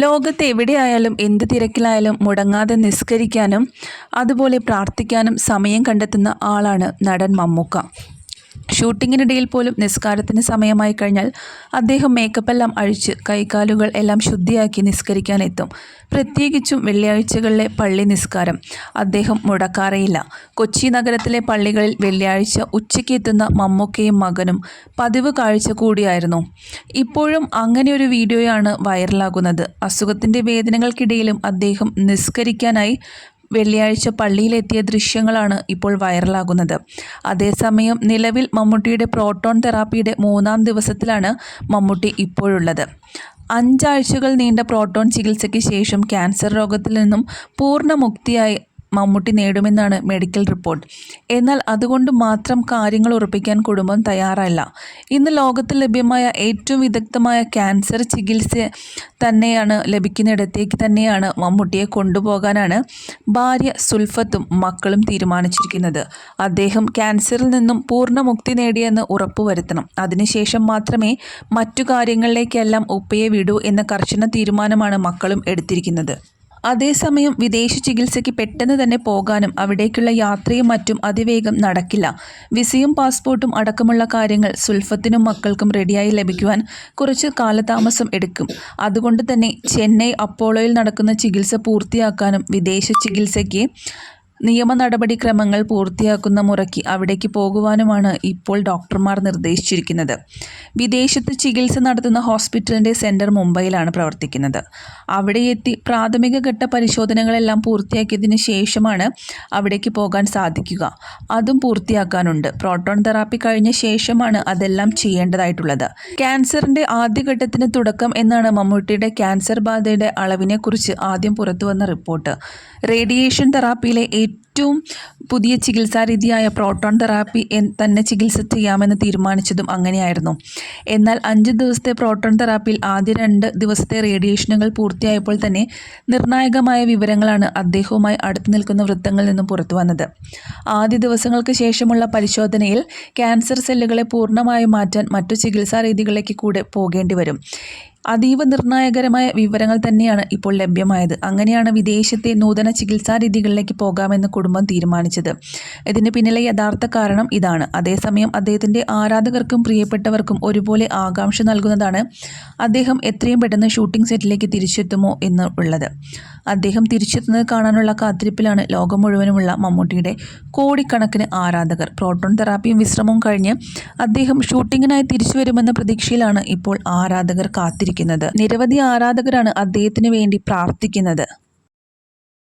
ലോകത്ത് എവിടെയായാലും എന്ത് തിരക്കിലായാലും മുടങ്ങാതെ നിസ്കരിക്കാനും അതുപോലെ പ്രാർത്ഥിക്കാനും സമയം കണ്ടെത്തുന്ന ആളാണ് നടൻ മമ്മൂക്ക. ഷൂട്ടിങ്ങിനിടയിൽ പോലും നിസ്കാരത്തിന് സമയമായി കഴിഞ്ഞാൽ അദ്ദേഹം മേക്കപ്പെല്ലാം അഴിച്ച് കൈകാലുകൾ എല്ലാം ശുദ്ധിയാക്കി നിസ്കരിക്കാനെത്തും. പ്രത്യേകിച്ചും വെള്ളിയാഴ്ചകളിലെ പള്ളി നിസ്കാരം അദ്ദേഹം മുടക്കാറേയില്ല. കൊച്ചി നഗരത്തിലെ പള്ളികളിൽ വെള്ളിയാഴ്ച ഉച്ചയ്ക്ക് എത്തുന്ന മമ്മൂക്കയും മകനും പതിവ് കാഴ്ച കൂടിയായിരുന്നു. ഇപ്പോഴും അങ്ങനെയൊരു വീഡിയോയാണ് വൈറലാകുന്നത്. അസുഖത്തിൻ്റെ വേദനകൾക്കിടയിലും അദ്ദേഹം നിസ്കരിക്കാനായി വെള്ളിയാഴ്ച പള്ളിയിലെത്തിയ ദൃശ്യങ്ങളാണ് ഇപ്പോൾ വൈറലാകുന്നത്. അതേസമയം നിലവിൽ മമ്മൂട്ടിയുടെ പ്രോട്ടോൺ തെറാപ്പിയുടെ 3-ാം ദിവസത്തിലാണ് മമ്മൂട്ടി ഇപ്പോഴുള്ളത്. 5 ആഴ്ചകൾ നീണ്ട പ്രോട്ടോൺ ചികിത്സയ്ക്ക് ശേഷം ക്യാൻസർ രോഗത്തിൽ നിന്നും പൂർണ്ണമുക്തിയായി മമ്മൂട്ടി നേടുമെന്നാണ് മെഡിക്കൽ റിപ്പോർട്ട്. എന്നാൽ അതുകൊണ്ട് മാത്രം കാര്യങ്ങൾ ഉറപ്പിക്കാൻ കുടുംബം തയ്യാറല്ല. ഇന്ന് ലോകത്തിൽ ലഭ്യമായ ഏറ്റവും വിദഗ്ധമായ ക്യാൻസർ ചികിത്സ തന്നെയാണ് ലഭിക്കുന്നിടത്തേക്ക് തന്നെയാണ് മമ്മൂട്ടിയെ കൊണ്ടുപോകാനാണ് ഭാര്യ സുൽഫത്തും മക്കളും തീരുമാനിച്ചിരിക്കുന്നത്. അദ്ദേഹം ക്യാൻസറിൽ നിന്നും പൂർണ്ണമുക്തി നേടിയെന്ന് ഉറപ്പുവരുത്തണം. അതിനുശേഷം മാത്രമേ മറ്റു കാര്യങ്ങളിലേക്കെല്ലാം ഉപ്പയെ വിടൂ എന്ന കർശന തീരുമാനമാണ് മക്കളും എടുത്തിരിക്കുന്നത്. അതേസമയം വിദേശ ചികിത്സയ്ക്ക് പെട്ടെന്ന് തന്നെ പോകാനും അവിടേക്കുള്ള യാത്രയും മറ്റും അതിവേഗം നടക്കില്ല. വിസയും പാസ്പോർട്ടും അടക്കമുള്ള കാര്യങ്ങൾ സുൽഫത്തിനും മക്കൾക്കും റെഡിയായി ലഭിക്കുവാൻ കുറച്ച് കാലതാമസം എടുക്കും. അതുകൊണ്ട് തന്നെ ചെന്നൈ അപ്പോളോയിൽ നടക്കുന്ന ചികിത്സ പൂർത്തിയാക്കാനും വിദേശ ചികിത്സയ്ക്ക് നിയമ നടപടിക്രമങ്ങൾ പൂർത്തിയാക്കുന്ന മുറയ്ക്ക് അവിടേക്ക് പോകുവാനുമാണ് ഇപ്പോൾ ഡോക്ടർമാർ നിർദ്ദേശിച്ചിരിക്കുന്നത്. വിദേശത്ത് ചികിത്സ നടത്തുന്ന ഹോസ്പിറ്റലിൻ്റെ സെൻറ്റർ മുംബൈയിലാണ് പ്രവർത്തിക്കുന്നത്. അവിടെ എത്തി പ്രാഥമിക ഘട്ട പരിശോധനകളെല്ലാം പൂർത്തിയാക്കിയതിന് ശേഷമാണ് അവിടേക്ക് പോകാൻ സാധിക്കുക. അതും പൂർത്തിയാക്കാനുണ്ട്. പ്രോട്ടോൺ തെറാപ്പി കഴിഞ്ഞ ശേഷമാണ് അതെല്ലാം ചെയ്യേണ്ടതായിട്ടുള്ളത്. ക്യാൻസറിൻ്റെ ആദ്യഘട്ടത്തിന് തുടക്കം എന്നാണ് മമ്മൂട്ടിയുടെ ക്യാൻസർ ബാധയുടെ അളവിനെക്കുറിച്ച് ആദ്യം പുറത്തുവന്ന റിപ്പോർട്ട്. റേഡിയേഷൻ തെറാപ്പിയിലെ ഏറ്റവും പുതിയ ചികിത്സാരീതിയായ പ്രോട്ടോൺ തെറാപ്പി തന്നെ ചികിത്സ ചെയ്യാമെന്ന് തീരുമാനിച്ചതും അങ്ങനെയായിരുന്നു. എന്നാൽ 5 ദിവസത്തെ പ്രോട്ടോൺ തെറാപ്പിയിൽ ആദ്യ 2 ദിവസത്തെ റേഡിയേഷനുകൾ പൂർത്തിയായപ്പോൾ തന്നെ നിർണായകമായ വിവരങ്ങളാണ് അദ്ദേഹവുമായി അടുത്തു നിൽക്കുന്ന വൃത്തങ്ങളിൽ നിന്നും പുറത്തു വന്നത്. ആദ്യ ദിവസങ്ങൾക്ക് ശേഷമുള്ള പരിശോധനയിൽ ക്യാൻസർ സെല്ലുകളെ പൂർണ്ണമായും മാറ്റാൻ മറ്റു ചികിത്സാ രീതികളിലേക്ക് കൂടെ പോകേണ്ടി വരും. അതീവ നിർണായകരമായ വിവരങ്ങൾ തന്നെയാണ് ഇപ്പോൾ ലഭ്യമായത്. അങ്ങനെയാണ് വിദേശത്തെ നൂതന ചികിത്സാ രീതികളിലേക്ക് പോകാമെന്ന് കുടുംബം തീരുമാനിച്ചത്. ഇതിന് പിന്നിലെ യഥാർത്ഥ കാരണം ഇതാണ്. അതേസമയം അദ്ദേഹത്തിൻ്റെ ആരാധകർക്കും പ്രിയപ്പെട്ടവർക്കും ഒരുപോലെ ആകാംക്ഷ നൽകുന്നതാണ് അദ്ദേഹം എത്രയും പെട്ടെന്ന് ഷൂട്ടിംഗ് സെറ്റിലേക്ക് തിരിച്ചെത്തുമോ എന്നുള്ളത്. അദ്ദേഹം തിരിച്ചെത്തുന്നത് കാണാനുള്ള കാത്തിരിപ്പിലാണ് ലോകം മുഴുവനുമുള്ള മമ്മൂട്ടിയുടെ കോടിക്കണക്കിന് ആരാധകർ. പ്രോട്ടോൺ തെറാപ്പിയും വിശ്രമവും കഴിഞ്ഞ് അദ്ദേഹം ഷൂട്ടിങ്ങിനായി തിരിച്ചു വരുമെന്ന പ്രതീക്ഷയിലാണ് ഇപ്പോൾ ആരാധകർ കാത്തിരിക്കുന്നത്. നിരവധി ആരാധകരാണ് അദ്ദേഹത്തിന് വേണ്ടി പ്രാർത്ഥിക്കുന്നത്.